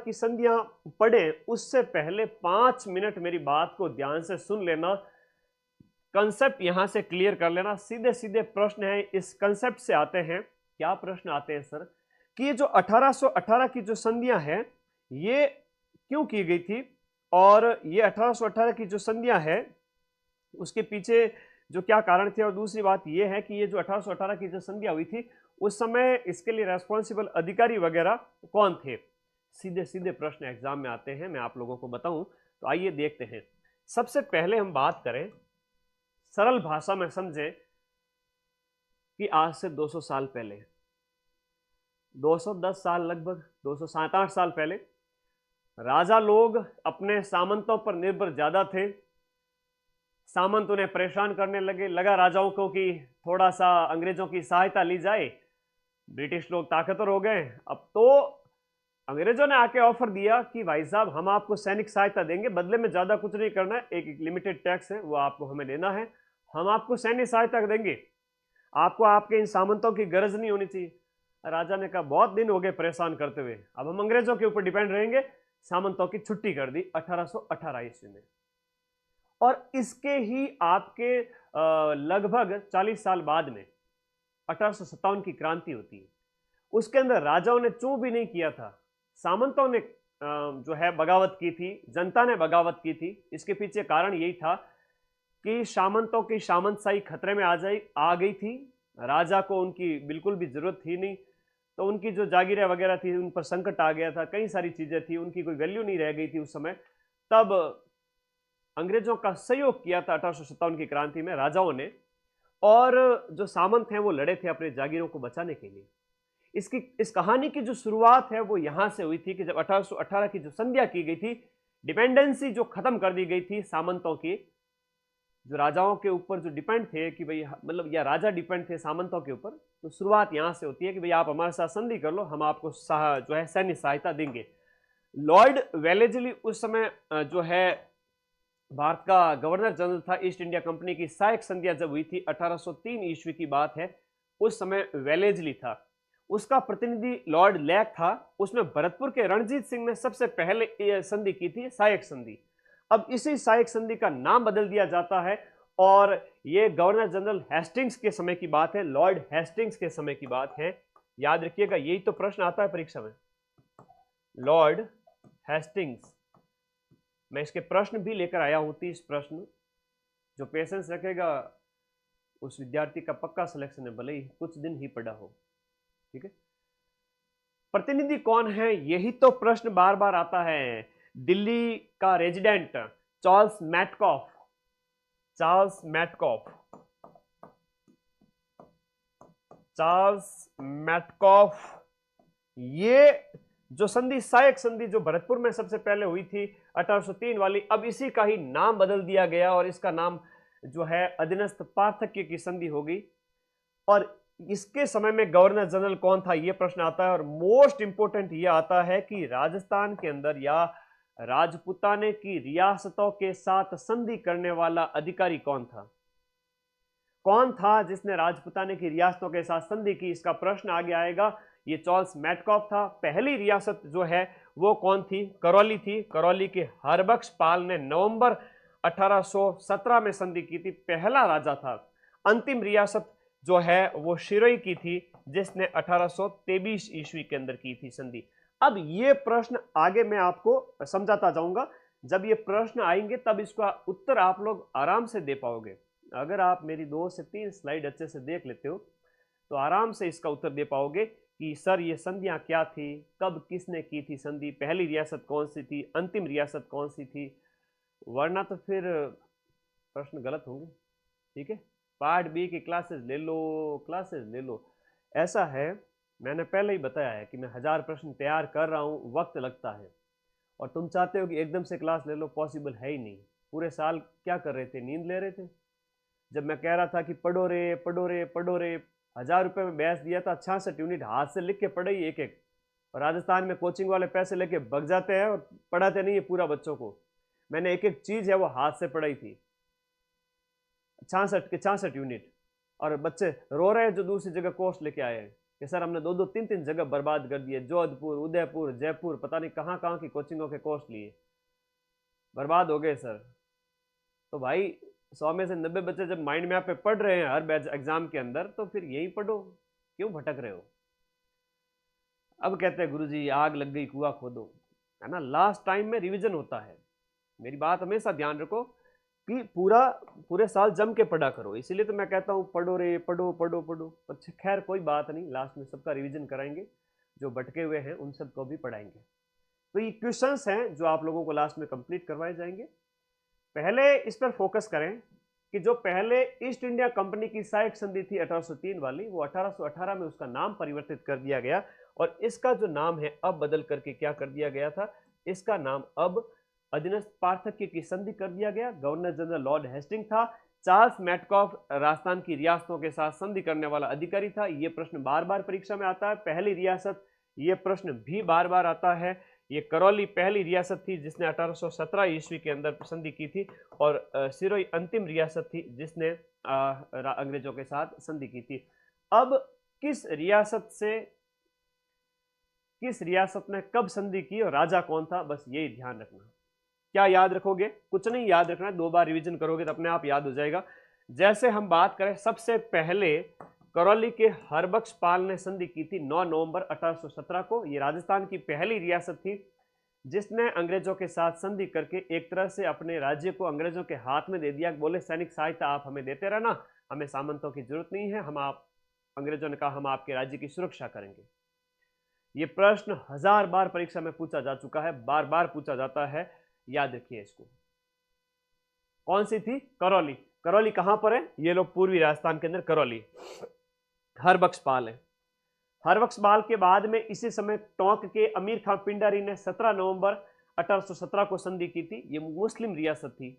की संधियां पढ़े उससे पहले 5 मिनट मेरी बात को ध्यान से सुन लेना, कंसेप्ट यहां से क्लियर कर लेना। सीधे सीधे प्रश्न है, इस कंसेप्ट से आते हैं। क्या प्रश्न आते हैं सर कि ये जो 1818 की जो संधियां हैं ये क्यों की गई थी, और ये 1818 की जो संधियां है उसके पीछे जो क्या कारण थे, और दूसरी बात यह है कि ये जो 1818 की जो संधियां हुई थी उस समय इसके लिए रेस्पॉन्सिबल अधिकारी वगैरह कौन थे। सीधे सीधे प्रश्न एग्जाम में आते हैं, मैं आप लोगों को बताऊं तो आइए देखते हैं। सबसे पहले हम बात करें, सरल भाषा में समझें कि आज से 200 साल पहले, 210 साल, लगभग 207-8 साल पहले राजा लोग अपने सामंतों पर निर्भर ज्यादा थे। सामंत उन्हें परेशान करने लगा राजाओं को कि थोड़ा सा अंग्रेजों की सहायता ली जाए। ब्रिटिश लोग ताकतवर हो गए। अब तो अंग्रेजों ने आके ऑफर दिया कि भाई साहब हम आपको सैनिक सहायता देंगे, बदले में ज्यादा कुछ नहीं करना है, एक लिमिटेड टैक्स है वो आपको हमें देना है, हम आपको सैन्य सहायता देंगे, आपको आपके इन सामंतों की गरज नहीं होनी चाहिए। राजा ने कहा बहुत दिन हो गए परेशान करते हुए, अब हम अंग्रेजों के ऊपर डिपेंड रहेंगे। सामंतों की छुट्टी कर दी 1818 ईस्वी में। और इसके ही आपके लगभग 40 साल बाद में 1857 की क्रांति होती है। उसके अंदर राजाओं ने चूं भी नहीं किया था, सामंतों ने जो है बगावत की थी, जनता ने बगावत की थी। इसके पीछे कारण यही था कि सामंतों की सामंतशाही खतरे में आ गई थी। राजा को उनकी बिल्कुल भी जरूरत थी नहीं, तो उनकी जो जागीरें वगैरह थी उन पर संकट आ गया था, कई सारी चीजें थी, उनकी कोई वैल्यू नहीं रह गई थी उस समय। तब अंग्रेजों का सहयोग किया था 1857 की क्रांति में राजाओं ने, और जो सामंत हैं वो लड़े थे अपने जागीरों को बचाने के लिए। इस कहानी की जो शुरुआत है वो यहां से हुई थी कि जब 1818 की जो संध्या की गई थी, डिपेंडेंसी जो खत्म कर दी गई थी सामंतों की, जो राजाओं के ऊपर जो डिपेंड थे कि भाई मतलब या राजा डिपेंड थे सामंतों के ऊपर, तो शुरुआत यहां से होती है कि भाई आप हमारे साथ संधि कर लो, हम आपको जो है सैन्य सहायता देंगे। लॉर्ड वेलेस्ली उस समय जो है भारत का गवर्नर जनरल था। ईस्ट इंडिया कंपनी की सहायक संध्या जब हुई थी 1803 ईस्वी की बात है, उस समय वेलेस्ली था, उसका प्रतिनिधि लॉर्ड लेक था। उसमें भरतपुर के रणजीत सिंह ने सबसे पहले संधि की थी, सहायक संधि। अब इसी सहायक संधि का नाम बदल दिया जाता है, और यह गवर्नर जनरल हेस्टिंग्स के समय की बात है, लॉर्ड हेस्टिंग्स के समय की बात है। याद रखिएगा, यही तो प्रश्न आता है परीक्षा में, लॉर्ड हेस्टिंग्स। मैं इसके प्रश्न भी लेकर आया हूं, 30 प्रश्न। जो पेशेंस रखेगा उस विद्यार्थी का पक्का सिलेक्शन है, भले ही कुछ दिन ही पढ़ा हो। ठीक है, प्रतिनिधि कौन है, यही तो प्रश्न बार बार आता है। दिल्ली का resident Charles Metcalfe, Charles Metcalfe, Charles Metcalfe. ये जो संधि, सहायक संधि जो भरतपुर में सबसे पहले हुई थी 1803 वाली, अब इसी का ही नाम बदल दिया गया और इसका नाम जो है अधीनस्थ पार्थक्य की संधि होगी। और इसके समय में गवर्नर जनरल कौन था, यह प्रश्न आता है। और मोस्ट इंपोर्टेंट यह आता है कि राजस्थान के अंदर या राजपुताने की रियासतों के साथ संधि करने वाला अधिकारी कौन था, कौन था जिसने राजपुताने की रियासतों के साथ संधि की, इसका प्रश्न आगे आएगा। ये चार्ल्स मैटकॉफ था। पहली रियासत जो है वो कौन थी, करौली थी। करौली के हरबख्श पाल ने नवंबर 1817 में संधि की थी, पहला राजा था। अंतिम रियासत जो है वो शिरोई की थी, जिसने 1823 ईस्वी के अंदर की थी संधि। अब ये प्रश्न आगे मैं आपको समझाता जाऊंगा, जब ये प्रश्न आएंगे तब इसका उत्तर आप लोग आराम से दे पाओगे। अगर आप मेरी 2 से 3 स्लाइड अच्छे से देख लेते हो तो आराम से इसका उत्तर दे पाओगे कि सर ये संधियां क्या थी, कब किसने की थी संधि, पहली रियासत कौन सी थी, अंतिम रियासत कौन सी थी, वरना तो फिर प्रश्न गलत होंगे। ठीक है, पार्ट बी की क्लासेस ले लो, क्लासेस ले लो। ऐसा है, मैंने पहले ही बताया है कि मैं 1000 प्रश्न तैयार कर रहा हूँ, वक्त लगता है, और तुम चाहते हो कि एकदम से क्लास ले लो, पॉसिबल है ही नहीं। पूरे साल क्या कर रहे थे, नींद ले रहे थे। जब मैं कह रहा था कि पढ़ो रे पढ़ो रे पढ़ो रे, 1000 रुपये में बैच दिया था, 66 यूनिट हाथ से लिख के पढ़े ही एक एक। और राजस्थान में कोचिंग वाले पैसे लेके भग जाते हैं और पढ़ाते नहीं है पूरा बच्चों को। मैंने एक एक चीज है वो हाथ से पढ़ाई थी, 66 के 66 यूनिट, और बच्चे रो रहे हैं जो दूसरी जगह कोर्स लेके आए हैं। कि सर हमने 2-2 3-3 जगह बर्बाद कर दिए, जोधपुर, उदयपुर, जयपुर, पता नहीं कहाँ कहाँ की कोचिंगों के कोर्स लिए, बर्बाद हो गए सर। तो भाई 100 में से 90 बच्चे जब माइंड मैप पे पढ़ रहे हैं हर बैच एग्जाम के अंदर, तो फिर यही पढ़ो, क्यों भटक रहे हो। अब कहते हैं गुरुजी आग लग गई कुआं खोदो, है ना, लास्ट टाइम में रिवीजन होता है। मेरी बात हमेशा ध्यान रखो कि पूरे साल जम के पढ़ा करो, इसीलिए तो मैं कहता हूँ पढ़ो रे, पढ़ो पढ़ो पढ़ो। अच्छा खैर कोई बात नहीं, लास्ट में सबका रिवीजन कराएंगे, जो भटके हुए हैं उन सबको भी पढ़ाएंगे। तो ये क्वेश्चंस हैं जो आप लोगों को लास्ट में कंप्लीट करवाए जाएंगे। पहले इस पर फोकस करें कि जो पहले ईस्ट इंडिया कंपनी की सहायक संधि थी 1803 वाली, वो 1818 में उसका नाम परिवर्तित कर दिया गया, और इसका जो नाम है अब बदल करके क्या कर दिया गया था, इसका नाम अब अधीनस्थ पार्थक्य की संधि कर दिया गया। गवर्नर जनरल लॉर्ड हेस्टिंग था। चार्ल्स मैटकॉफ राजस्थान की रियासतों के साथ संधि करने वाला अधिकारी था। यह प्रश्न बार बार परीक्षा में आता है। पहली रियासत, यह प्रश्न भी बार बार आता है। ये करौली पहली रियासत थी जिसने 1817 ईस्वी के अंदर संधि की थी, और सिरोही अंतिम रियासत थी जिसने अंग्रेजों के साथ संधि की थी। अब किस रियासत ने कब संधि की और राजा कौन था, बस यही ध्यान रखना। क्या याद रखोगे, कुछ नहीं याद रखना, 2 बार रिवीजन करोगे तो अपने आप याद हो जाएगा। जैसे हम बात करें, सबसे पहले करौली के हरबख्श पाल ने संधि की थी 9 नवंबर 1817 को। यह राजस्थान की पहली रियासत थी जिसने अंग्रेजों के साथ संधि करके एक तरह से अपने राज्य को अंग्रेजों के हाथ में दे दिया। बोले सैनिक सहायता आप हमें देते रहना, हमें सामंतों की जरूरत नहीं है, अंग्रेजों ने कहा हम आपके राज्य की सुरक्षा करेंगे। यह प्रश्न 1000 बार परीक्षा में पूछा जा चुका है, बार बार पूछा जाता है, याद रखिए इसको। कौन सी थी? करौली। करौली कहां पर है? ये लोग पूर्वी राजस्थान के अंदर करौली। हरबख्श पाल है। हरबख्श पाल के बाद में इसी समय टोंक के अमीर खां पिंडारी ने 17 नवंबर 1817 को संधि की थी। ये मुस्लिम रियासत थी।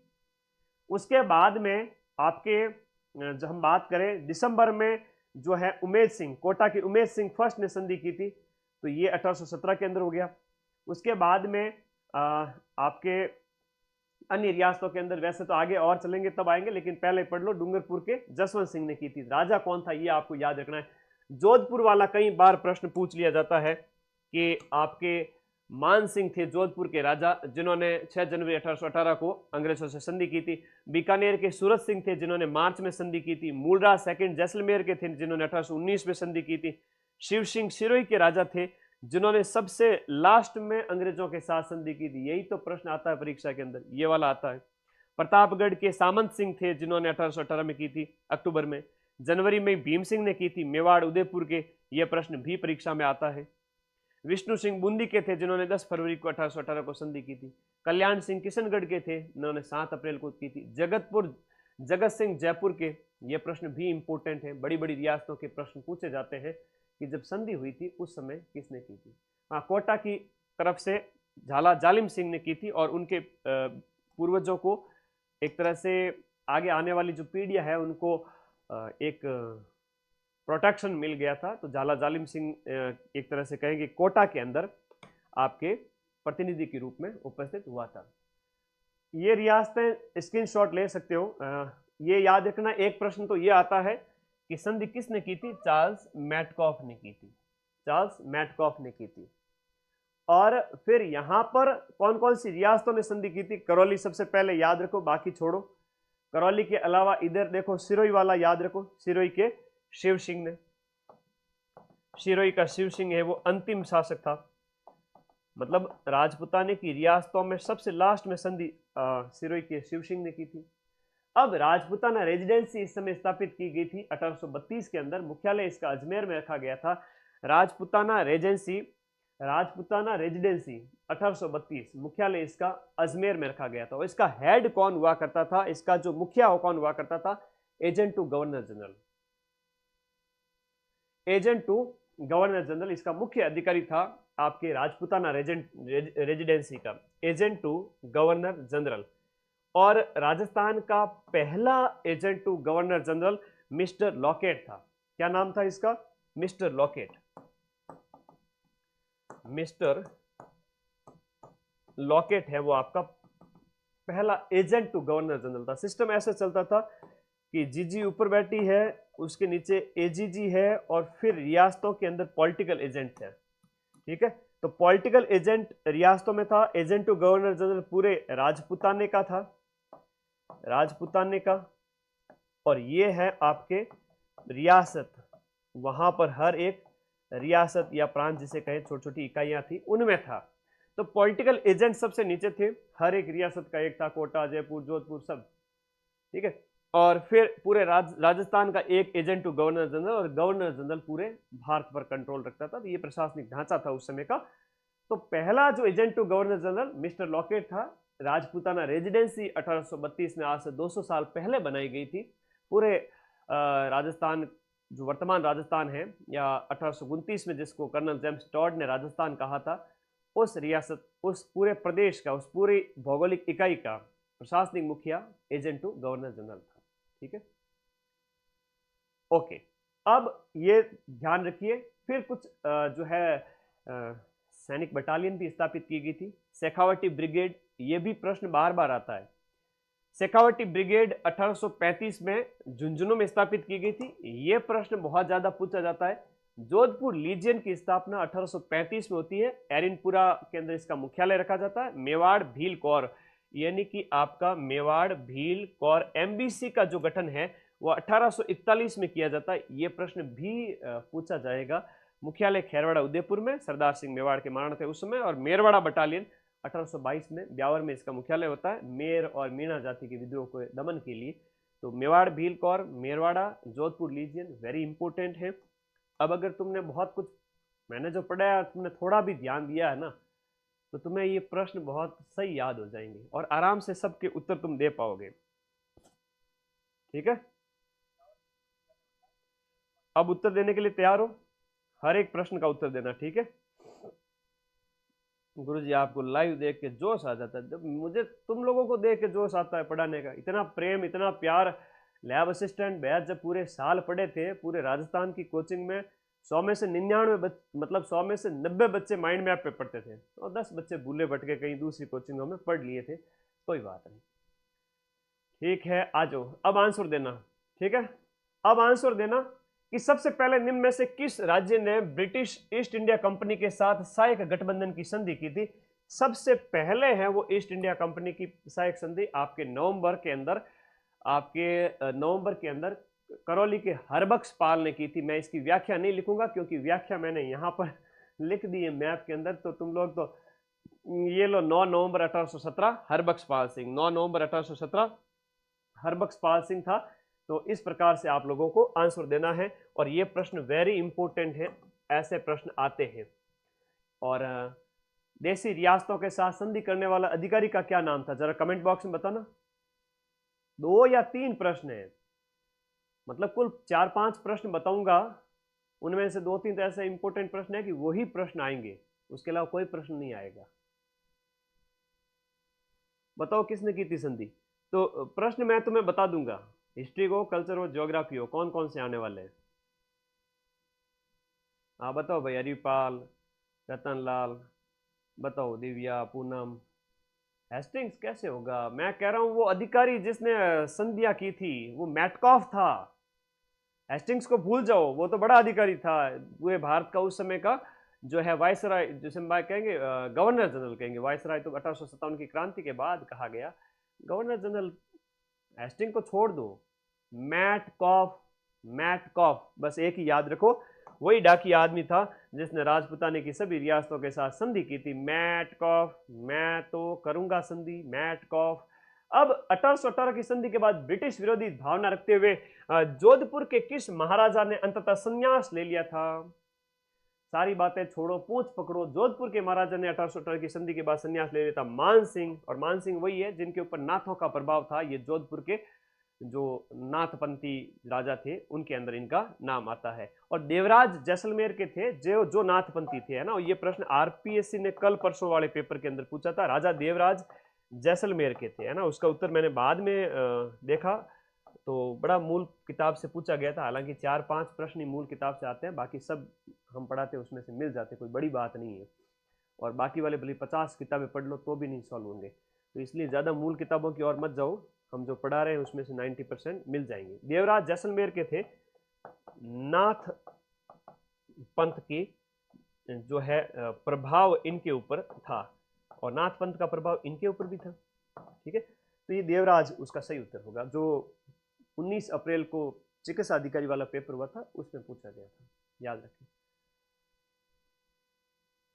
उसके बाद में आपके जब हम बात करें दिसंबर में, जो है उमेद सिंह, कोटा के उमेद सिंह फर्स्ट ने संधि की थी, तो ये 1817 के अंदर हो गया। उसके बाद में आपके अन्य रियासतों के अंदर, वैसे तो आगे और चलेंगे तब आएंगे, लेकिन पहले पढ़ लो, डूंगरपुर के जसवंत सिंह ने की थी। राजा कौन था ये आपको याद रखना है। जोधपुर वाला कई बार प्रश्न पूछ लिया जाता है कि आपके मान सिंह थे जोधपुर के राजा, जिन्होंने 6 जनवरी 1818 को अंग्रेजों से संधि की थी। बीकानेर के सूरत सिंह थे जिन्होंने मार्च में संधि की थी। मूलराज सेकंड जैसलमेर के थे जिन्होंने 1819 में संधि की थी। शिव सिंह सिरोही के राजा थे जिन्होंने सबसे लास्ट में अंग्रेजों के साथ संधि की थी। यही तो प्रश्न आता है परीक्षा के अंदर, ये वाला आता है। प्रतापगढ़ के सामंत सिंह थे जिन्होंने 1818 में की थी अक्टूबर में। जनवरी में भीम सिंह ने की थी। मेवाड़ उदयपुर के, यह प्रश्न भी परीक्षा में आता है। विष्णु सिंह बूंदी के थे जिन्होंने 10 फरवरी को 1818 को संधि की थी। कल्याण सिंह किशनगढ़ के थे, इन्होंने 7 अप्रैल को की थी। जगत सिंह जयपुर के, ये प्रश्न भी इंपॉर्टेंट है, बड़ी बड़ी रियासतों के प्रश्न पूछे जाते हैं कि जब संधि हुई थी उस समय किसने की थी। हाँ, कोटा की तरफ से झाला जालिम सिंह ने की थी, और उनके पूर्वजों को एक तरह से आगे आने वाली जो पीढ़ियां है उनको एक प्रोटेक्शन मिल गया था। तो झाला जालिम सिंह एक तरह से कहेंगे कोटा के अंदर आपके प्रतिनिधि के रूप में उपस्थित हुआ था। ये रियासतें स्क्रीनशॉट ले सकते हो। ये याद रखना, एक प्रश्न तो ये आता है कि संधि किसने की थी? चार्ल्स मैटकॉफ ने की थी। चार्ल्स मैटकॉफ ने की थी। और फिर यहां पर कौन कौन सी रियासतों ने संधि की थी? करौली सबसे पहले याद रखो, बाकी छोड़ो। करौली के अलावा इधर देखो, सिरोही वाला याद रखो, सिरोही के शिव सिंह ने, सिरोही का शिव सिंह है वो अंतिम शासक था, मतलब राजपुताने की रियासतों में सबसे लास्ट में संधि सिरोही के शिव सिंह ने की थी। अब राजपुताना रेजिडेंसी इस समय स्थापित की गई थी 1832 के अंदर। मुख्यालय इसका अजमेर में रखा गया था। राजपुताना रेजिडेंसी 1832, मुख्यालय इसका अजमेर में रखा गया था। और इसका हेड कौन हुआ करता था? इसका जो मुखिया कौन हुआ करता था? Agent to governor general. Agent to governor general इसका मुख्य अधिकारी था आपके राजपुताना रेजिडेंसी का, एजेंट टू गवर्नर जनरल। और राजस्थान का पहला agent to governor general mister Lockett था। क्या नाम था इसका? Mister locket. मिस्टर लॉकेट है वो आपका पहला एजेंट टू गवर्नर जनरल था। सिस्टम ऐसे चलता था कि जीजी ऊपर बैठी है उसके नीचे एजीजी है और फिर रियासतों के अंदर पॉलिटिकल एजेंट है। ठीक है, तो पॉलिटिकल एजेंट रियासतों में था, एजेंट टू गवर्नर जनरल पूरे राजपुताने का था, राजपुताने का। और ये है आपके रियासत, वहां पर हर एक रियासत या प्रांत जिसे कहें, छोटी छोटी इकाइयां थी, उनमें था। तो पॉलिटिकल एजेंट सबसे नीचे थे, हर एक रियासत का एक था, कोटा, जयपुर, जोधपुर, सब। ठीक है, और फिर पूरे राजस्थान का एक एजेंट टू गवर्नर जनरल, और गवर्नर जनरल पूरे भारत पर कंट्रोल रखता था। तो ये प्रशासनिक ढांचा था उस समय का। तो पहला जो agent to governor general mister Lockett था, राजपूताना रेजिडेंसी 1832 में, आज से 200 साल पहले बनाई गई थी। पूरे राजस्थान, जो वर्तमान राजस्थान है, या 1829 में जिसको कर्नल जेम्स टॉड ने राजस्थान कहा था, उस रियासत, उस पूरे प्रदेश का, उस पूरी भौगोलिक इकाई का प्रशासनिक मुखिया एजेंट टू गवर्नर जनरल था। ठीक है, ओके। अब ये ध्यान रखिए, फिर कुछ जो है सैनिक बटालियन भी स्थापित की गई थी। शेखावटी ब्रिगेड, ये भी प्रश्न बार बार आता है। शेखावटी ब्रिगेड 1835 में झुंझुनू में स्थापित की गई थी। यह प्रश्न बहुत ज्यादा पूछा जाता है। जोधपुर लीजियन की स्थापना 1835 में होती है। एरिनपुरा के अंदर इसका मुख्यालय रखा जाता है। मेवाड़ भील कौर, यानी कि आपका मेवाड़ भील कौर एमबीसी का जो गठन है वो 1841 में किया जाता है। यह प्रश्न भी पूछा जाएगा। मुख्यालय खैरवाड़ा उदयपुर में, सरदार सिंह मेवाड़ के महाराणा थे उस समय। और मेरवाड़ा बटालियन 1822 में ब्यावर में इसका मुख्यालय होता है, मेर और मीणा जाति के विद्रोह को दमन के लिए। तो Mewar Bhil Kaur, Merwara, Jodhpur lesion very important है। अब अगर तुमने बहुत कुछ, मैंने जो पढ़ाया, तुमने थोड़ा भी ध्यान दिया है ना, तो तुम्हें ये प्रश्न बहुत सही याद हो जाएंगे और आराम से सबके उत्तर तुम दे पाओगे। ठीक है, अब उत्तर देने के लिए तैयार हो? हर एक प्रश्न का उत्तर देना, ठीक है? गुरुजी आपको लाइव देख के जोश आ जाता है। जब मुझे तुम लोगों को देख के जोश आता है पढ़ाने का, इतना प्रेम, इतना प्यार। लैब असिस्टेंट बैच जब पूरे साल पढ़े थे, पूरे राजस्थान की कोचिंग में 100 में से 99 मतलब 100 में से 90 बच्चे माइंड मैप पे पढ़ते थे, और 10 बच्चे भूले भटके कहीं दूसरी कोचिंगों में पढ़ लिए थे। कोई बात नहीं, ठीक है, आ जाओ अब आंसर देना। ठीक है, अब आंसर देना कि सबसे पहले निम्न में से किस राज्य ने ब्रिटिश ईस्ट इंडिया कंपनी के साथ सहायक गठबंधन की संधि की थी? सबसे पहले है वो ईस्ट इंडिया कंपनी की सहायक संधि आपके नवंबर के अंदर करौली के हरबख्श पाल ने की थी। मैं इसकी व्याख्या नहीं लिखूंगा क्योंकि व्याख्या मैंने यहां पर लिख दी है मैप के अंदर, तो तुम लोग तो ये लो। 9 नवंबर 1817 हरबख्श पाल सिंह, 9 नवंबर 1817 हरबख्श पाल सिंह था। तो इस प्रकार से आप लोगों को आंसर देना है, और ये प्रश्न वेरी इंपॉर्टेंट है, ऐसे प्रश्न आते हैं। और देसी रियासतों के साथ संधि करने वाला अधिकारी का क्या नाम था? जरा कमेंट बॉक्स में बताना। 2 या 3 प्रश्न है, मतलब कुल 4-5 प्रश्न बताऊंगा, उनमें से 2-3 तो ऐसे इंपॉर्टेंट प्रश्न है कि वही प्रश्न आएंगे, उसके अलावा कोई प्रश्न नहीं आएगा। बताओ किसने की थी संधि? तो प्रश्न मैं तुम्हें बता दूंगा, हिस्ट्री हो, कल्चर हो, ज्योग्राफी हो, कौन कौन से आने वाले हैं। हाँ बताओ भाई, हरिपाल, रतनलाल, बताओ, दिव्या, पूनम। हेस्टिंग्स कैसे होगा? मैं कह रहा हूं वो अधिकारी जिसने संधियां की थी वो मैटकॉफ था। हेस्टिंग्स को भूल जाओ, वो तो बड़ा अधिकारी था पूरे भारत का उस समय का, जो है वायसराय, जिसे हम कहेंगे गवर्नर जनरल कहेंगे। वायसराय तो 1857 की क्रांति के बाद कहा गया, गवर्नर जनरल हेस्टिंग को छोड़ दो। मैटकॉफ, मैटकॉफ, बस एक ही याद रखो, वही डाकी आदमी था जिसने राजपुताने की सभी रियासतों के साथ संधि की थी। मैटकॉफ, मैं तो करूंगा संधि, मैटकॉफ। अब 1818 की संधि के बाद ब्रिटिश विरोधी भावना रखते हुए जोधपुर के किस महाराजा ने अंततः संन्यास ले लिया था? सारी बातें छोड़ो, पूछ पकड़ो। जोधपुर के महाराजा ने 1818 की संधि के बाद संन्यास ले लिया था, मान सिंह। और मान सिंह वही है जिनके ऊपर नाथों का प्रभाव था। ये जोधपुर के जो नाथपंथी राजा थे उनके अंदर इनका नाम आता है। और देवराज जैसलमेर के थे जो नाथपंथी थे, है ना। ये प्रश्न आरपीएससी ने कल परसों वाले पेपर के अंदर पूछा था, राजा देवराज जैसलमेर के थे, है ना। उसका उत्तर मैंने बाद में देखा, तो बड़ा मूल किताब से पूछा गया था। हालांकि 4-5 प्रश्न ही मूल किताब से आते हैं, बाकी सब हम पढ़ाते हैं उसमें से मिल जाते, कोई बड़ी बात नहीं है। और बाकी वाले भले 50 किताबें पढ़ लो तो भी नहीं सॉल्व होंगे, तो इसलिए ज़्यादा मूल किताबों की ओर मत जाओ, हम जो पढ़ा रहे हैं उसमें से 90% मिल जाएंगे। देवराज जैसलमेर के थे नाथ पंथ की जो है प्रभाव इनके ऊपर था, और नाथ पंथ का प्रभाव इनके ऊपर भी था। ठीक है, तो ये देवराज उसका सही उत्तर होगा, जो 19 अप्रैल को चिकित्सा अधिकारी वाला पेपर हुआ था उसमें पूछा गया था, याद रखें।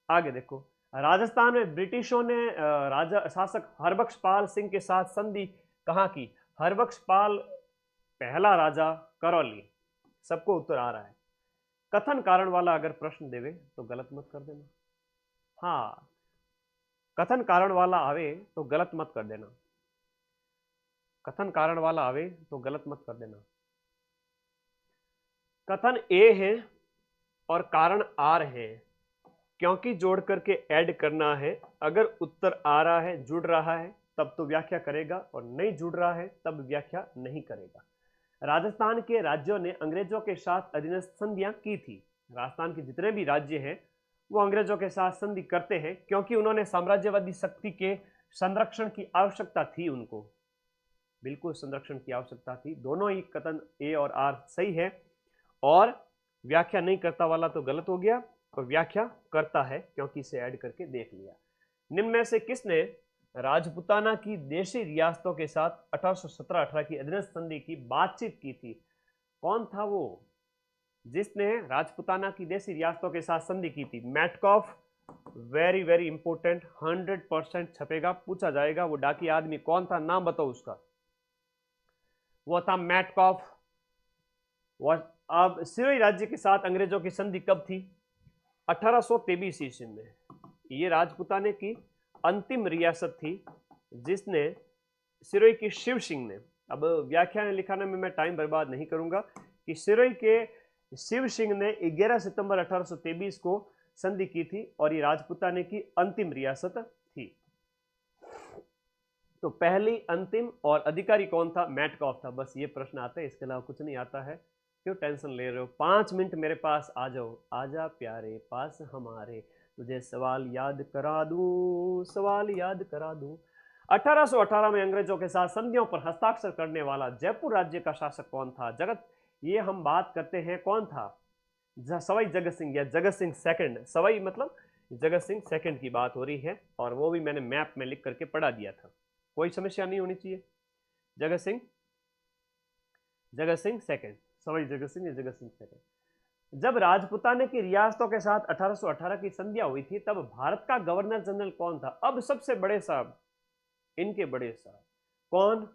आगे देखो, राजस्थान में ब्रिटिशों ने राजा शासक हरबख्शपाल सिंह के साथ संधि कहाँ की? हरबख्शपाल पहला राजा करौली। सबको उत्तर आ रहा है। कथन कारण वाला अगर प्रश्न देवे तो गलत मत कर देना। हाँ, कथन कारण वाला आवे तो गलत मत कर देना। कथन कारण वाला आवे तो गलत मत कर देना। कथन ए है और कारण आर है, क्योंकि जोड़ करके ऐड करना है। अगर उत्तर आ रहा है, जुड़ रहा है, तब तो व्याख्या करेगा, और नहीं जुड़ रहा है तब व्याख्या नहीं करेगा। राजस्थान के राज्यों ने अंग्रेजों के साथ अधीनस्थ संधियां की थी। राजस्थान के जितने भी राज्य हैं वो अंग्रेजों के साथ संधि करते हैं, क्योंकि उन्होंने साम्राज्यवादी शक्ति के संरक्षण की आवश्यकता थी। उनको बिल्कुल संरक्षण की आवश्यकता थी। दोनों ही कथन ए और आर सही है, और व्याख्या नहीं करता वाला तो गलत हो गया, और व्याख्या करता है क्योंकि इसे ऐड करके देख लिया। निम्न में से किसने राजपुताना की देशी रियासतों के साथ 1817-18 की अधीनस्थ संधि की बातचीत की थी? कौन था वो जिसने राजपुताना की देशी रियासतों के साथ संधि की थी? मैटकॉफ। वेरी वेरी इंपोर्टेंट, 100% छपेगा, पूछा जाएगा। वो डाकी आदमी कौन था, नाम बताओ उसका। वो था मैटकॉफ। अब सिरोही राज्य के साथ अंग्रेजों की संधि कब थी? 1823 ईस्वी में। ये राजपुताने की अंतिम रियासत थी जिसने सिरोही की शिव सिंह ने, अब व्याख्या लिखाने में मैं टाइम बर्बाद नहीं करूंगा, कि सिरोही के शिव सिंह ने 11 सितंबर 1823 को संधि की थी, और ये राजपुताने की अंतिम रियासत थी। तो पहली, अंतिम और अधिकारी कौन था? मैटकॉफ था। बस ये प्रश्न आता है, इसके अलावा कुछ नहीं आता है। क्यों टेंशन ले रहे हो? 5 मिनट मेरे पास आ जाओ, आजा प्यारे पास हमारे, तुझे सवाल याद करा दूं, सवाल याद करा दूं। 1818 में अंग्रेजों के साथ संधियों पर हस्ताक्षर करने वाला जयपुर राज्य का शासक कौन था? जगत, ये हम बात करते हैं कौन था? सवाई जगत सिंह या जगत सिंह सेकंड। सवाई मतलब जगत सिंह सेकंड की बात हो रही है, और वो भी मैंने मैप में लिख करके पढ़ा दिया था, कोई समस्या नहीं होनी चाहिए। जगत सिंह सेकंड, सवाई जगत सिंह या जगत सिंह सेकंड। जब राजपुताने की रियासतों के साथ 1818 की संधियां हुई थी, तब भारत का गवर्नर जनरल कौन था? अब सबसे बड़े साहब, इनके बड़े साहब कौन?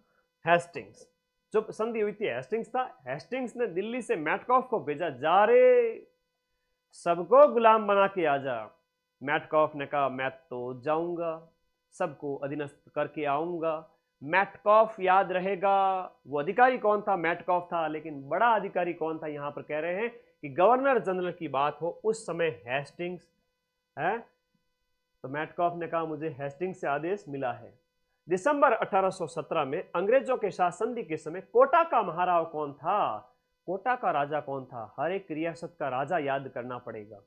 हेस्टिंग्स। जब संधि हुई थी हेस्टिंग्स था। हेस्टिंग्स ने दिल्ली से मैटकॉफ को भेजा, जा रे सबको गुलाम बना के आजा। मैटकॉफ ने कहा मैं तो जाऊंगा, सबको अधीनस्थ करके आऊंगा। मैटकॉफ याद रहेगा, वो अधिकारी कौन था? मैटकॉफ था। लेकिन बड़ा अधिकारी कौन था? यहां पर कह रहे हैं कि गवर्नर जनरल की बात हो, उस समय हेस्टिंग्स है। तो मैटकॉफ ने कहा मुझे हेस्टिंग्स से आदेश मिला है। दिसंबर 1817 में अंग्रेजों के साथ संधि के समय कोटा का महाराव कौन था? कोटा का राजा कौन था? हर एक रियासत का राजा याद करना पड़ेगा।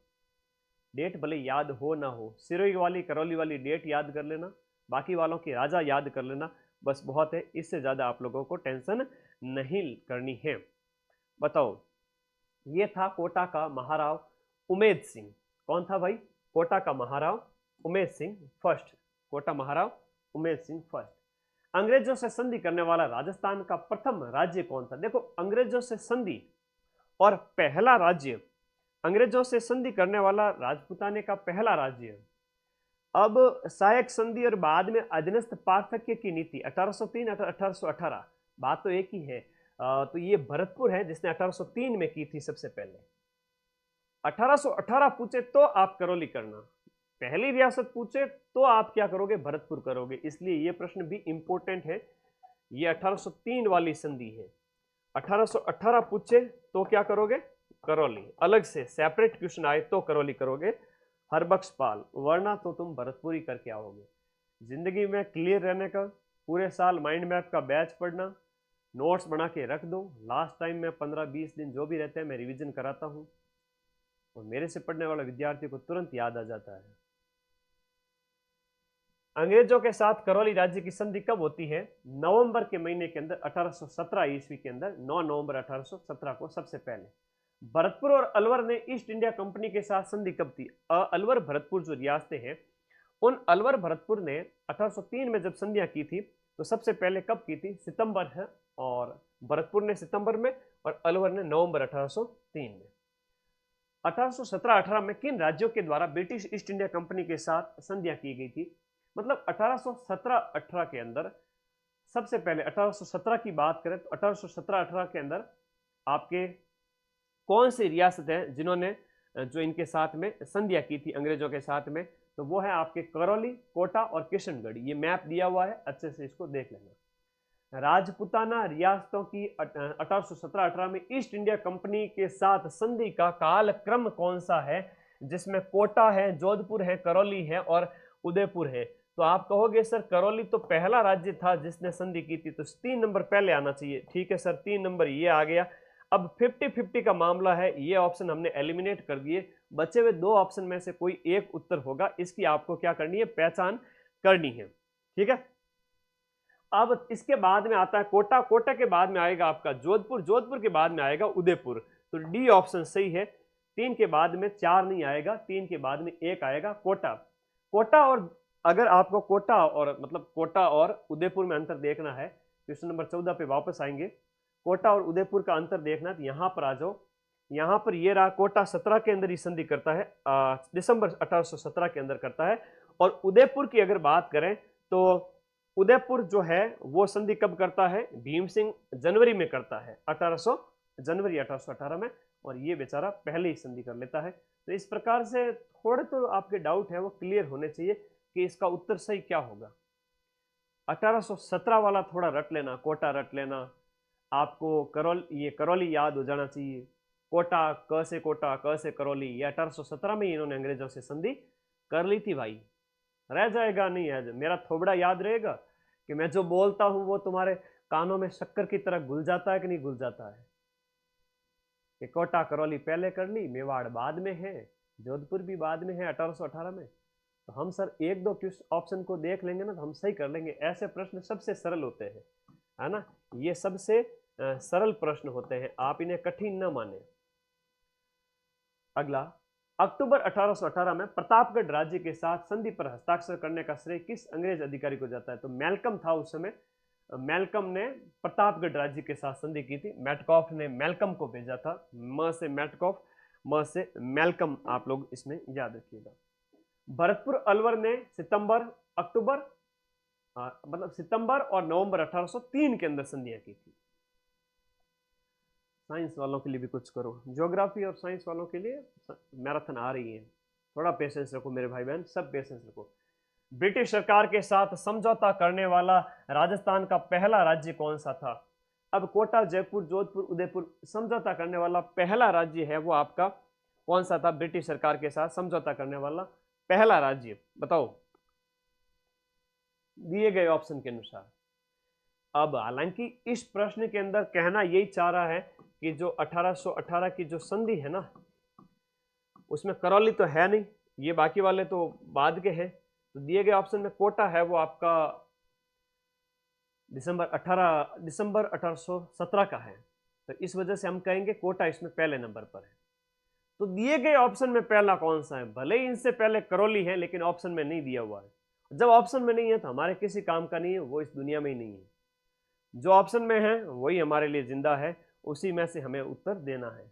डेट भले याद हो ना हो, सिरोही वाली करौली वाली डेट याद कर लेना, बाकी वालों की राजा याद कर लेना, बस बहुत है। इससे ज्यादा आप लोगों को टेंशन नहीं करनी है। बताओ, ये था कोटा का महाराव उमेद सिंह। कौन था भाई? कोटा का महाराव उमेद सिंह फर्स्ट। कोटा महाराव उमेद सिंह फर्स्ट। अंग्रेजों से संधि करने वाला राजस्थान का प्रथम राज्य कौन था? देखो, अंग्रेजों से संधि और पहला राज्य, अंग्रेजों से संधि करने वाला राजपुताने का पहला राज्य। अब सहायक संधि और बाद में अधीनस्थ पार्थक्य की नीति 1803 1818, बात तो एक ही है। तो ये भरतपुर है जिसने 1803 में की थी सबसे पहले। 1818 पूछे तो आप करौली करना, पहली रियासत पूछे तो आप क्या करोगे? भरतपुर करोगे। इसलिए ये प्रश्न भी इंपॉर्टेंट है। ये 1803 वाली संधि है। 1818 पूछे तो क्या करोगे? करौली। अलग से सेपरेट क्वेश्चन आए तो करौली करोगे। हरबख्शपाल, वरना तो तुम भरतपुर ही करके आओगे। जिंदगी में क्लियर रहने का, पूरे साल माइंड मैप का बैच पढ़ना, नोट्स बना के रख दो। लास्ट टाइम में 15-20 दिन जो भी रहते हैं मैं रिवीजन कराता हूँ, और मेरे से पढ़ने वाला विद्यार्थी को तुरंत याद आ जाता है। अंग्रेजों के साथ करौली राज्य की संधि कब होती है? नवंबर के महीने के अंदर 1817 ईस्वी के अंदर 9 नवंबर 1817 को सबसे पहले। भरतपुर और अलवर ने ईस्ट इंडिया कंपनी के साथ संधि कब थी? अलवर भरतपुर जो रियासतें हैं, उन अलवर भरतपुर ने 1803 में जब संधियां की थी तो सबसे पहले कब की थी? सितंबर है, और भरतपुर ने सितंबर में और अलवर ने नवंबर 1803 में। 1817-18 में किन राज्यों के द्वारा ब्रिटिश ईस्ट इंडिया कंपनी के साथ संधियां की गई थी? मतलब 1817-18 के अंदर सबसे पहले 1817 की बात करें तो 1817-18 के अंदर आपके कौन सी रियासत है जिन्होंने जो इनके साथ में संधियां की थी अंग्रेजों के साथ में? तो वो है आपके करौली, कोटा और किशनगढ़। ये मैप दिया हुआ है, अच्छे से इसको देख लेना। राजपूताना रियासतों की 1817-18 में ईस्ट इंडिया कंपनी के साथ संधि का कालक्रम कौन सा है? जिसमें कोटा है, जोधपुर है, करौली है और उदयपुर है। तो आप कहोगे सर करौली तो पहला राज्य था जिसने संधि की थी, तो 3 नंबर पहले आना चाहिए। ठीक है सर, 3 नंबर ये आ गया। अब 50-50 का मामला है, ये ऑप्शन हमने एलिमिनेट कर दिए। बचे हुए 2 ऑप्शन में से कोई एक उत्तर होगा, इसकी आपको क्या करनी है? पहचान करनी है। ठीक है, अब इसके बाद में आता है कोटा, कोटा के बाद में आएगा आपका जोधपुर, जोधपुर के बाद में आएगा उदयपुर। तो डी ऑप्शन सही है। 3 के बाद में 4 नहीं आएगा, 3 के बाद में 1 आएगा, कोटा। कोटा और अगर आपको कोटा और मतलब कोटा और उदयपुर में अंतर देखना है, क्वेश्चन नंबर 14 पे वापस आएंगे। कोटा और उदयपुर का अंतर देखना, तो यहां पर आ जाओ। यहां पर ये रहा, कोटा 17 के अंदर ही संधि करता है, दिसंबर 1817 के अंदर करता है। और उदयपुर की अगर बात करें तो उदयपुर जो है वो संधि कब करता है? भीम सिंह जनवरी में करता है, जनवरी 1818 में, और ये बेचारा पहले ही संधि कर लेता है। तो इस प्रकार से थोड़े तो आपके डाउट है वो क्लियर होने चाहिए कि इसका उत्तर सही क्या होगा। 1817 वाला थोड़ा रट लेना, कोटा रट लेना, आपको करौली याद हो जाना चाहिए। कोटा, क से कोटा, क से करौली, ये 1817 में इन्होंने अंग्रेजों से संधि कर ली थी भाई। रह जाएगा नहीं है, मेरा थोबड़ा याद रहेगा कि मैं जो बोलता हूं वो तुम्हारे कानों में शक्कर की तरह घुल जाता है कि नहीं घुल जाता है? कि कोटा करौली पहले कर ली, मेवाड़ बाद में है, जोधपुर भी बाद में है 1818 में। तो हम सर 1-2 ऑप्शन को देख लेंगे ना तो हम सही कर लेंगे। ऐसे प्रश्न सबसे सरल होते हैं, है ना, ये सबसे सरल प्रश्न होते हैं, आप इन्हें कठिन न माने। अगला, अक्टूबर 1818 में प्रतापगढ़ राज्य के साथ संधि पर हस्ताक्षर करने का श्रेय किस अंग्रेज अधिकारी को जाता है? तो मेलकम था उस समय, मेलकम ने प्रतापगढ़ राज्य के साथ संधि की थी। मेटकॉफ ने मेलकम को भेजा था, म से मेटकॉफ, म से मेलकम, आप लोग इसमें याद रखिएगा। भरतपुर अलवर ने सितंबर और नवंबर 1803 के अंदर संधियां की थी। साइंस वालों के लिए भी कुछ करो, ज्योग्राफी और साइंस वालों के लिए मैराथन आ रही है, थोड़ा पेशेंस रखो मेरे भाई बहन, सब पेशेंस रखो। ब्रिटिश सरकार के साथ समझौता करने वाला राजस्थान का पहला राज्य कौन सा था? अब कोटा, जयपुर, जोधपुर, उदयपुर, समझौता करने वाला पहला राज्य है वो आपका कौन सा था? ब्रिटिश सरकार के साथ समझौता करने वाला पहला राज्य बताओ, दिए गए ऑप्शन के अनुसार। अब हालांकि इस प्रश्न के अंदर कहना यही चाह रहा है कि जो 1818 की जो संधि है ना, उसमें करौली तो है नहीं, ये बाकी वाले तो बाद के हैं। तो दिए गए ऑप्शन में कोटा है वो आपका दिसंबर 1817 का है, तो इस वजह से हम कहेंगे कोटा इसमें पहले नंबर पर है। तो दिए गए ऑप्शन में पहला कौन सा है? भले ही इनसे पहले करौली है लेकिन ऑप्शन में नहीं दिया हुआ है। जब ऑप्शन में नहीं है तो हमारे किसी काम का नहीं है, वो इस दुनिया में ही नहीं है। जो ऑप्शन में है वही हमारे लिए जिंदा है, उसी में से हमें उत्तर देना है।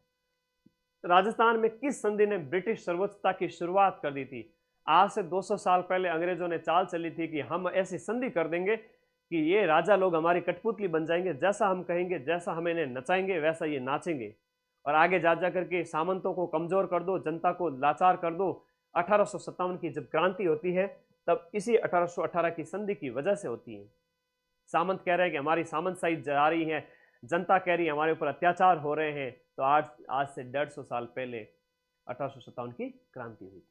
राजस्थान में किस संधि ने ब्रिटिश सर्वोच्चता की शुरुआत कर दी थी? आज से 200 साल पहले अंग्रेजों ने चाल चली थी कि हम ऐसी संधि कर देंगे कि ये राजा लोग हमारी कठपुतली बन जाएंगे, जैसा हम कहेंगे, जैसा हम इन्हें नचाएंगे वैसा ये नाचेंगे, और आगे जा जा करके सामंतों को कमजोर कर दो, जनता को लाचार कर दो। 1857 की जब क्रांति होती है तब इसी 1818 की संधि की वजह से होती है। सामंत कह रहे हैं कि हमारी सामंतशाही जा रही है, जनता कह रही है हमारे ऊपर अत्याचार हो रहे हैं। तो आज से 150 साल पहले 1857 की क्रांति हुई।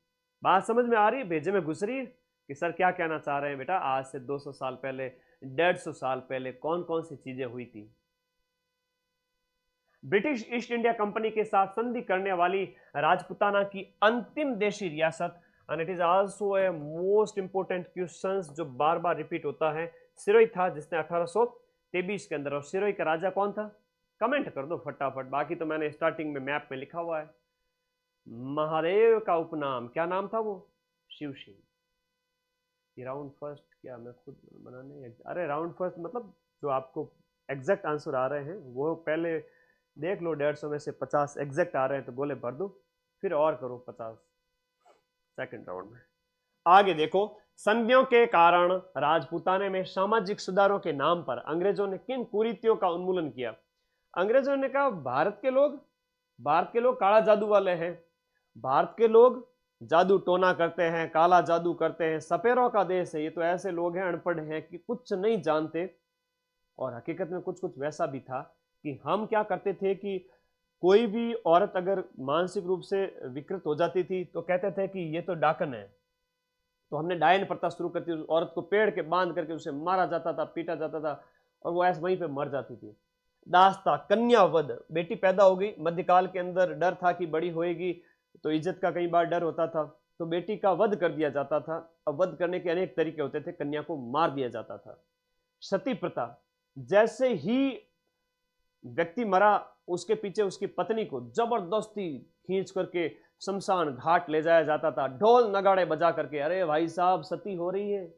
बात समझ में आ रही है? भेजे में घुस रही है कि सर क्या कहना चाह रहे हैं बेटा? आज से 200 साल पहले, 150 साल पहले कौन कौन सी चीजें हुई थी? ब्रिटिश ईस्ट इंडिया कंपनी के साथ संधि करने वाली राजपूताना की अंतिम देशी रियासत and it is also a most important question जो बार बार रिपीट होता है। सिरोही था जिसने 1823 के अंदर, और सिरोही का राजा कौन था? कमेंट कर दो फटाफट, बाकी तो मैंने स्टार्टिंग में मैप में लिखा हुआ है। महादेव का उपनाम क्या नाम था? वो शिव सिंह। ये राउंड फर्स्ट क्या मैं खुद बनाने, अरे राउंड फर्स्ट मतलब जो आपको एग्जैक्ट आंसर आ रहे हैं वो पहले देख लो, 150 में से 50 एग्जैक्ट आ रहे हैं तो गोले भर दो, फिर और करो 50 सेकंड राउंड में। आगे देखो, संधियों के कारण राजपूताने में सामाजिक सुधारों के नाम पर अंग्रेजों ने किन कुरीतियों का उन्मूलन किया? अंग्रेजों ने कहा भारत के लोग काला जादू वाले हैं, भारत के लोग जादू टोना करते हैं, काला जादू करते हैं, सपेरों का देश है, ये तो ऐसे लोग हैं अनपढ़ हैं कि कुछ नहीं जानते। और हकीकत में कुछ कुछ वैसा भी था कि हम क्या करते थे कि कोई भी औरत अगर मानसिक रूप से विकृत हो जाती थी तो कहते थे कि ये तो डाकन है, तो हमने डायन प्रथा शुरू करती थी, औरत को पेड़ के बांध करके उसे मारा जाता था, पीटा जाता था, और वो ऐसे वहीं पे मर जाती थी। दास्ता कन्या वध, बेटी पैदा हो गई, मध्यकाल के अंदर डर था कि बड़ी होएगी तो इज्जत का कई बार डर होता था, तो बेटी का वध कर दिया जाता था। अब वध करने के अनेक तरीके होते थे, कन्या को मार दिया जाता था। सती प्रथा, जैसे ही व्यक्ति मरा उसके पीछे उसकी पत्नी को जबरदस्ती खींच करके शमशान घाट ले जाया जाता था, ढोल नगाड़े बजा करके, अरे भाई साहब सती हो रही है।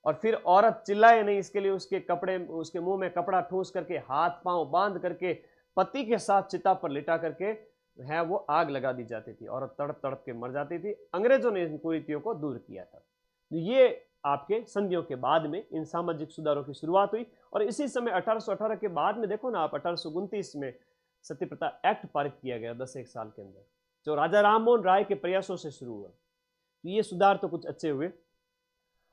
और फिर औरत चिल्लाए नहीं इसके लिए उसके कपड़े, उसके मुंह में कपड़ा ठूस करके, हाथ पांव बांध करके, पति के साथ चिता पर लिटा करके है वो आग लगा दी जाती थी, औरत तड़प तड़प के मर जाती थी। अंग्रेजों ने इन कुरीतियों को दूर किया था। तो ये आपके संधियों के बाद में इन सामाजिक सुधारों की शुरुआत हुई। और इसी समय 1818 के बाद में देखो ना आप, 1829 में सती प्रथा एक्ट पारित किया गया 10 साल के अंदर, जो राजा राममोहन राय के प्रयासों से शुरू हुआ। तो ये सुधार तो कुछ अच्छे हुए।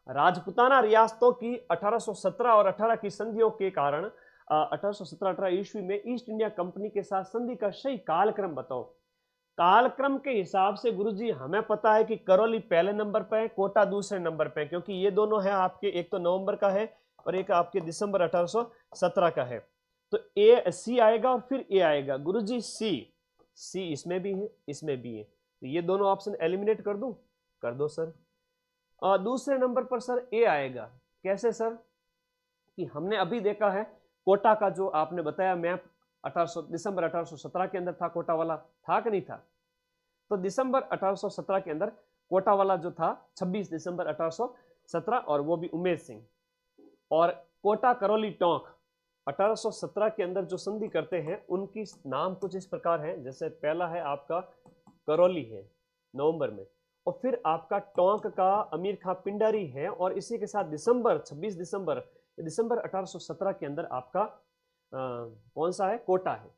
राजपूताना रियासतों की 1817 और 18 की संधियों के कारण 1817-18 ईस्वी में ईस्ट इंडिया कंपनी के साथ संधि का सही कालक्रम बताओ। कालक्रम के हिसाब से गुरुजी हमें पता है कि करौली पहले नंबर पे है, कोटा दूसरे नंबर पे है, क्योंकि ये दोनों है आपके, एक तो नवंबर का है और एक आपके दिसंबर 1817 का है। तो ए सी आएगा और फिर ए आएगा। गुरुजी सी इसमें भी है, इसमें भी है, तो ये दोनों ऑप्शन एलिमिनेट कर दूं? कर दो सर। दूसरे नंबर पर सर ए आएगा। कैसे सर? कि हमने अभी देखा है कोटा का जो आपने बताया मैप 1800 दिसंबर 1817 के अंदर था, कोटा वाला था कि नहीं था? तो दिसंबर 1817 के अंदर कोटा वाला जो था 26 दिसंबर 1817, और वो भी उमेश सिंह। और कोटा करौली टोंक 1817 के अंदर जो संधि करते हैं उनकी नाम कुछ इस प्रकार है, जैसे पहला है आपका करौली है नवंबर में, और फिर आपका टोंक का अमीर खां पिंडारी है, और इसी के साथ दिसंबर 26 दिसंबर 1817 के अंदर आपका कौन सा है? कोटा है।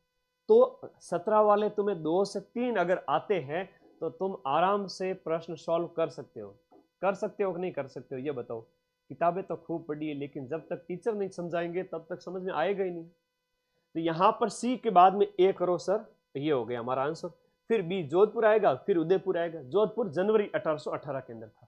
तो 17 वाले तुम्हें 2 से 3 अगर आते हैं तो तुम आराम से प्रश्न सॉल्व कर सकते हो कि नहीं कर सकते हो, ये बताओ। किताबें तो खूब पढ़ी है, लेकिन जब तक टीचर नहीं समझाएंगे तब तक समझ में आएगा ही नहीं। तो यहां पर सी के बाद में ए करो सर, तो ये हो गया हमारा आंसर। फिर बी जोधपुर आएगा, फिर उदयपुर आएगा। जोधपुर जनवरी 1818 के अंदर था।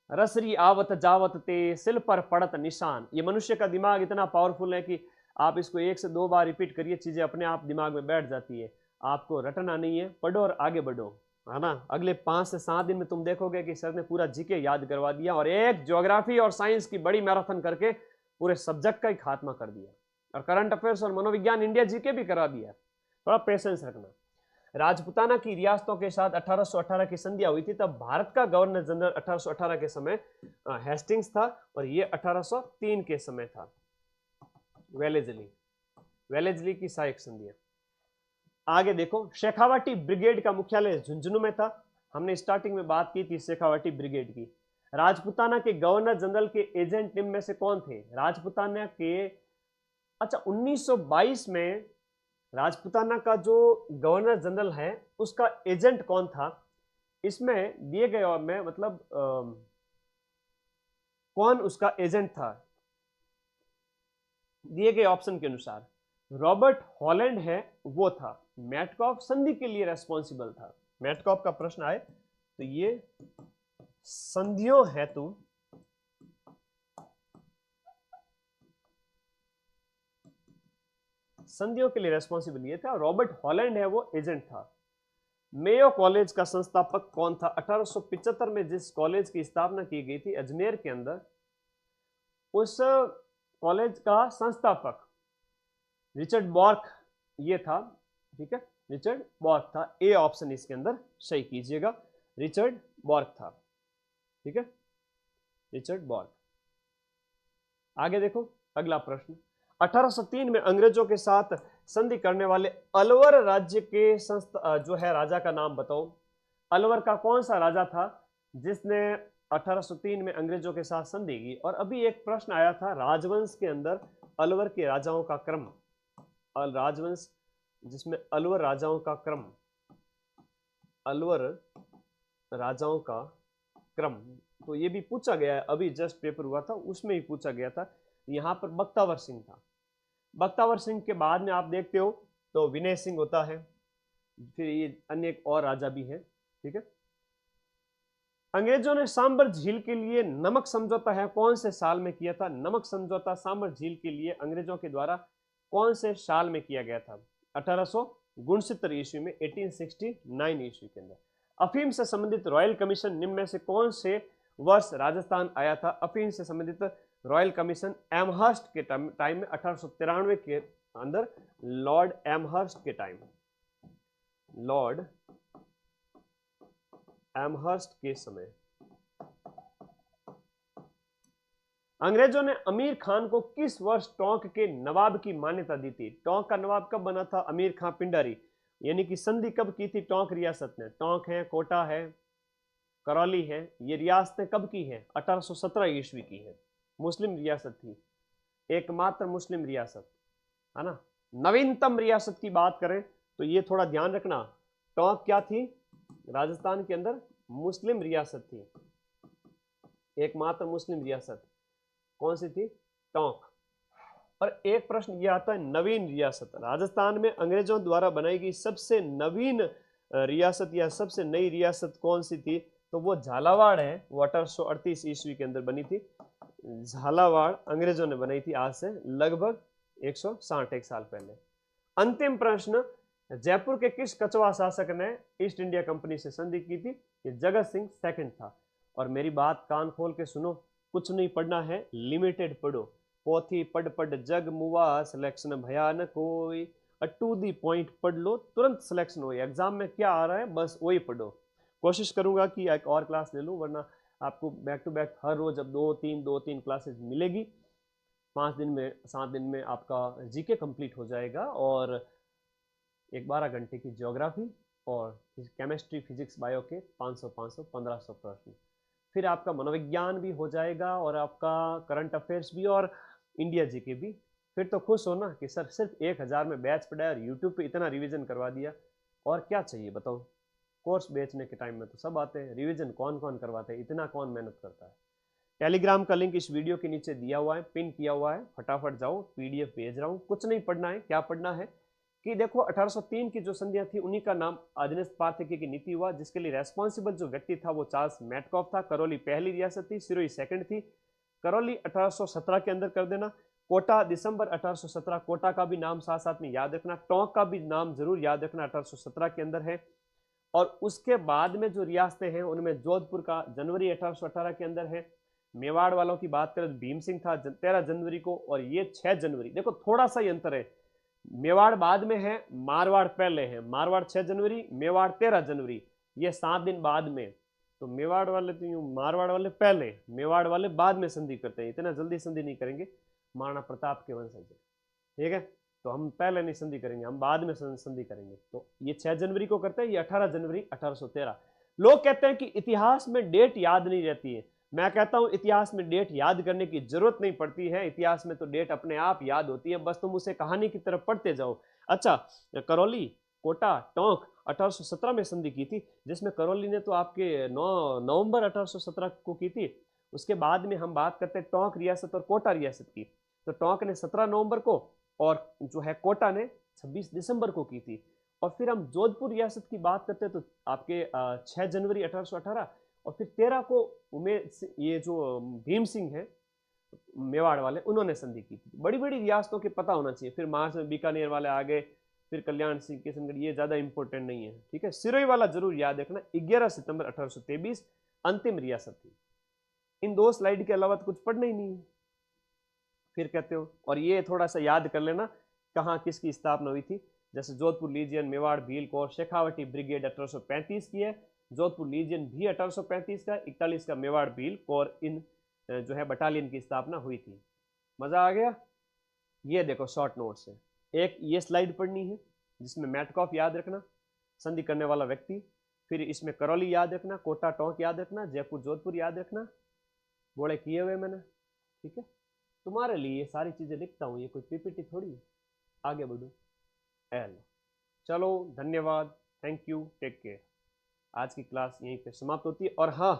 रसरी आवत जावत ते सिल पर पड़त निशान। ये मनुष्य का दिमाग इतना पावरफुल है कि आप इसको 1 से 2 बार रिपीट करिए, चीजें अपने आप दिमाग में बैठ जाती है। आपको रटना नहीं है, पढ़ो और आगे बढ़ो, है ना। अगले 5 से 7 दिन में तुम देखोगे कि सर ने पूरा जीके याद करवा दिया, और एक ज्योग्राफी और साइंस की बड़ी मैराथन करके पूरे सब्जेक्ट का ही खात्मा कर दिया, और करंट अफेयर्स और मनोविज्ञान इंडिया जीके भी करा दिया। थोड़ा पेशेंस रखना। राजपूताना की रियासतों के साथ 1818 की संधियां हुई थी, तब भारत का गवर्नर जनरल 1818 के समय हेस्टिंग्स था, और ये 1803 के समय था वेलेजली की सहायक संधियां। आगे देखो, शेखावाटी ब्रिगेड का मुख्यालय झुंझुनू में था। हमने स्टार्टिंग में बात की थी शेखावाटी ब्रिगेड की। राजपूताना के गवर्नर जनरल के एजेंट टीम में से कौन थे? राजपूताना के, अच्छा 1922 में राजपूताना का जो गवर्नर जनरल है उसका एजेंट कौन था? इसमें दिए गए में मतलब कौन उसका एजेंट था दिए गए ऑप्शन के अनुसार? रॉबर्ट हॉलैंड है वो था। मैटकॉफ संधि के लिए रेस्पॉन्सिबल था। मैटकॉफ का प्रश्न आए तो ये संधियों हेतु संधियों के लिए रेस्पॉन्सिबल ये था, रॉबर्ट हॉलैंड है वो एजेंट था। मेयो कॉलेज का संस्थापक कौन था? 1875 में जिस कॉलेज की स्थापना की गई थी अजमेर के अंदर, उस कॉलेज का संस्थापक रिचर्ड बॉर्क ये था। ठीक है, रिचर्ड बॉर्क था। ए ऑप्शन इसके अंदर सही कीजिएगा, रिचर्ड बॉर्क था। ठीक है, रिचर्ड बॉर्क। आगे देखो अगला प्रश्न, 1803 में अंग्रेजों के साथ संधि करने वाले अलवर राज्य के जो है राजा का नाम बताओ। अलवर का कौन सा राजा था जिसने 1803 में अंग्रेजों के साथ संधि की? और अभी एक प्रश्न आया था राजवंश के अंदर अलवर के राजाओं का क्रम, राजवंश जिसमें अलवर राजाओं का क्रम, अलवर राजाओं का क्रम, तो ये भी पूछा गया है, अभी जस्ट पेपर हुआ था उसमें ही पूछा गया था। यहां पर बख्तावर सिंह था। बख्तावर सिंह के बाद में आप देखते हो तो विनय सिंह होता है, फिर ये अन्य एक और राजा भी है। ठीक है, अंग्रेजों ने सांबर झील के लिए नमक समझौता है कौन से साल में किया था? नमक समझौता सांबर झील के लिए अंग्रेजों के द्वारा कौन से साल में किया गया था? 1869 ईस्वी में, 1869 ईस्वी के अंदर। अफीम से संबंधित रॉयल कमीशन निम्न में से कौन से वर्ष राजस्थान आया था? अफीम से संबंधित रॉयल कमीशन एमहर्स्ट के टाइम में, 1893 के अंदर, लॉर्ड एमहर्स्ट के टाइम, लॉर्ड एमहर्स्ट के समय। अंग्रेजों ने अमीर खान को किस वर्ष टोंक के नवाब की मान्यता दी थी? टोंक का नवाब कब बना था? अमीर खान पिंडारी। यानी कि संधि कब की थी टोंक रियासत ने? टोंक है, कोटा है, करौली है, ये रियासतें कब की है? 1817 ईस्वी की है। मुस्लिम रियासत थी, एकमात्र मुस्लिम रियासत, है ना। नवीनतम रियासत की बात करें तो ये थोड़ा ध्यान रखना, टोंक क्या थी? राजस्थान के अंदर मुस्लिम रियासत थी, एकमात्र मुस्लिम रियासत कौन सी थी? टोंक। और एक प्रश्न ये आता है नवीन रियासत, राजस्थान में अंग्रेजों द्वारा बनाई गई सबसे नवीन रियासत या सबसे नई रियासत कौन सी थी? तो वो झालावाड़ है, वो 1838 ईस्वी के अंदर बनी थी। झालावाड़ अंग्रेजों ने बनाई थी आज से लगभग 160 साल पहले। अंतिम प्रश्न, जयपुर के किस कछवा शासक ने ईस्ट इंडिया कंपनी से संधि की थी? ये जगत सिंह सेकंड था। और मेरी बात कान खोल के सुनो, कुछ नहीं पढ़ना है, लिमिटेड पढ़ो। पोथी पढ़ पढ़ जग मुआ, सिलेक्शन भया न कोई, टू दी पॉइंट पढ़ लो, तुरंत सिलेक्शन हो। एग्जाम में क्या आ रहा है बस वही पढ़ो। कोशिश करूंगा कि एक और क्लास ले लूं, वरना आपको बैक टू बैक हर रोज अब दो तीन क्लासेस मिलेगी। 5 दिन में 7 दिन में आपका जीके कंप्लीट हो जाएगा, और एक 12 घंटे की ज्योग्राफी और केमिस्ट्री, फिजिक्स, बायो के 500 1500 प्रश्न। फिर आपका मनोविज्ञान भी हो जाएगा, और आपका करंट अफेयर्स भी, और इंडिया जीके भी। फिर तो खुश हो ना कि सर सिर्फ 1000 में बैच पढ़ाया और यूट्यूब पे इतना रिवीजन करवा दिया, और क्या चाहिए बताओ। कोर्स बेचने के टाइम में तो सब आते हैं, रिवीजन कौन कौन करवाते हैं, इतना कौन मेहनत करता है। टेलीग्राम का लिंक इस वीडियो के नीचे दिया हुआ है, पिन किया हुआ है, फटाफट जाओ, पीडीएफ भेज रहा हूँ। कुछ नहीं पढ़ना है, क्या पढ़ना है कि देखो 1803 की जो संधियां थी उन्हीं का नाम अधीनस्थ पार्थक्य की नीति हुआ, जिसके लिए रेस्पॉन्सिबल जो व्यक्ति था वो चार्ल्स मेटकॉफ था। करौली पहली रियासत थी, सिरोही सेकंड थी। करौली 1817 के अंदर कर देना। कोटा दिसंबर 1817, कोटा का भी नाम साथ साथ में याद रखना। टोंक का भी नाम जरूर याद रखना, 1817 के अंदर है। और उसके बाद में जो रियासतें हैं उनमें जोधपुर का जनवरी 1818 के अंदर है। मेवाड़ वालों की बात करें तो भीम सिंह था 13 जनवरी को, और ये 6 जनवरी। देखो थोड़ा सा ही अंतर है, मेवाड़ बाद में है, मारवाड़ पहले है। मारवाड़ 6 जनवरी, मेवाड़ 13 जनवरी, ये 7 दिन बाद में। तो मेवाड़ वाले तो यूं, मारवाड़ वाले पहले, मेवाड़ वाले बाद में संधि करते हैं, इतना जल्दी संधि नहीं करेंगे, महाराणा प्रताप के वंशज है। ठीक है, तो हम पहले नहीं संधि करेंगे, हम बाद में संधि करेंगे। तो ये 6 जनवरी को करते हैं, ये 18 जनवरी 1813। लोग कहते हैं कि इतिहास में डेट याद नहीं रहती है। मैं कहता हूं इतिहास में डेट याद करने की जरूरत नहीं पड़ती है, इतिहास में तो डेट अपने आप याद होती है, बस तुम उसे कहानी की तरफ पढ़ते जाओ। अच्छा, करौली, कोटा, टोंक 1817 में संधि की थी, जिसमें करौली ने तो आपके 9 नवंबर 1817 को की थी। उसके बाद में हम बात करते हैं टोंक रियासत और कोटा रियासत की। तो टोंक ने 17 नवंबर को, और जो है कोटा ने 26 दिसंबर को की थी। और फिर हम जोधपुर रियासत की बात करते हैं तो आपके 6 जनवरी 1818, और फिर 13 को ये जो भीम सिंह है मेवाड़ वाले, उन्होंने संधि की थी। बड़ी बड़ी रियासतों के पता होना चाहिए। फिर मार्च में बीकानेर वाले आ गए, फिर कल्याण सिंह किशनगढ़, ये ज़्यादा इंपॉर्टेंट नहीं है, ठीक है। सिरोही वाला जरूर याद रखना, 11 सितंबर 1823 अंतिम रियासत थी। इन 2 स्लाइड के अलावा तो कुछ पढ़ना ही नहीं है। फिर कहते हो, और ये थोड़ा सा याद कर लेना कहाँ किसकी स्थापना हुई थी। जैसे Jodhpur lesion, Mewar Bhil core, Shekhawati brigade 1835 की है, जोधपुर लीजियन भी 1835 का, 41 का मेवाड़ भील कोर इन जो है बटालियन की स्थापना हुई थी। मजा आ गया। ये देखो शॉर्ट नोट्स है, एक ये स्लाइड पढ़नी है जिसमें मैटकॉफ याद रखना, संधि करने वाला व्यक्ति, फिर इसमें करौली याद रखना, कोटा टोंक याद रखना, जयपुर जोधपुर याद रखना, बोले किए हुए मैंने, ठीक है। तुम्हारे लिए ये सारी चीजें लिखता हूँ, ये कोई पीपीटी थोड़ी है। आगे बढ़ो, हेलो, चलो धन्यवाद, थैंक यू, टेक केयर। आज की क्लास यहीं पे समाप्त होती है। और हाँ,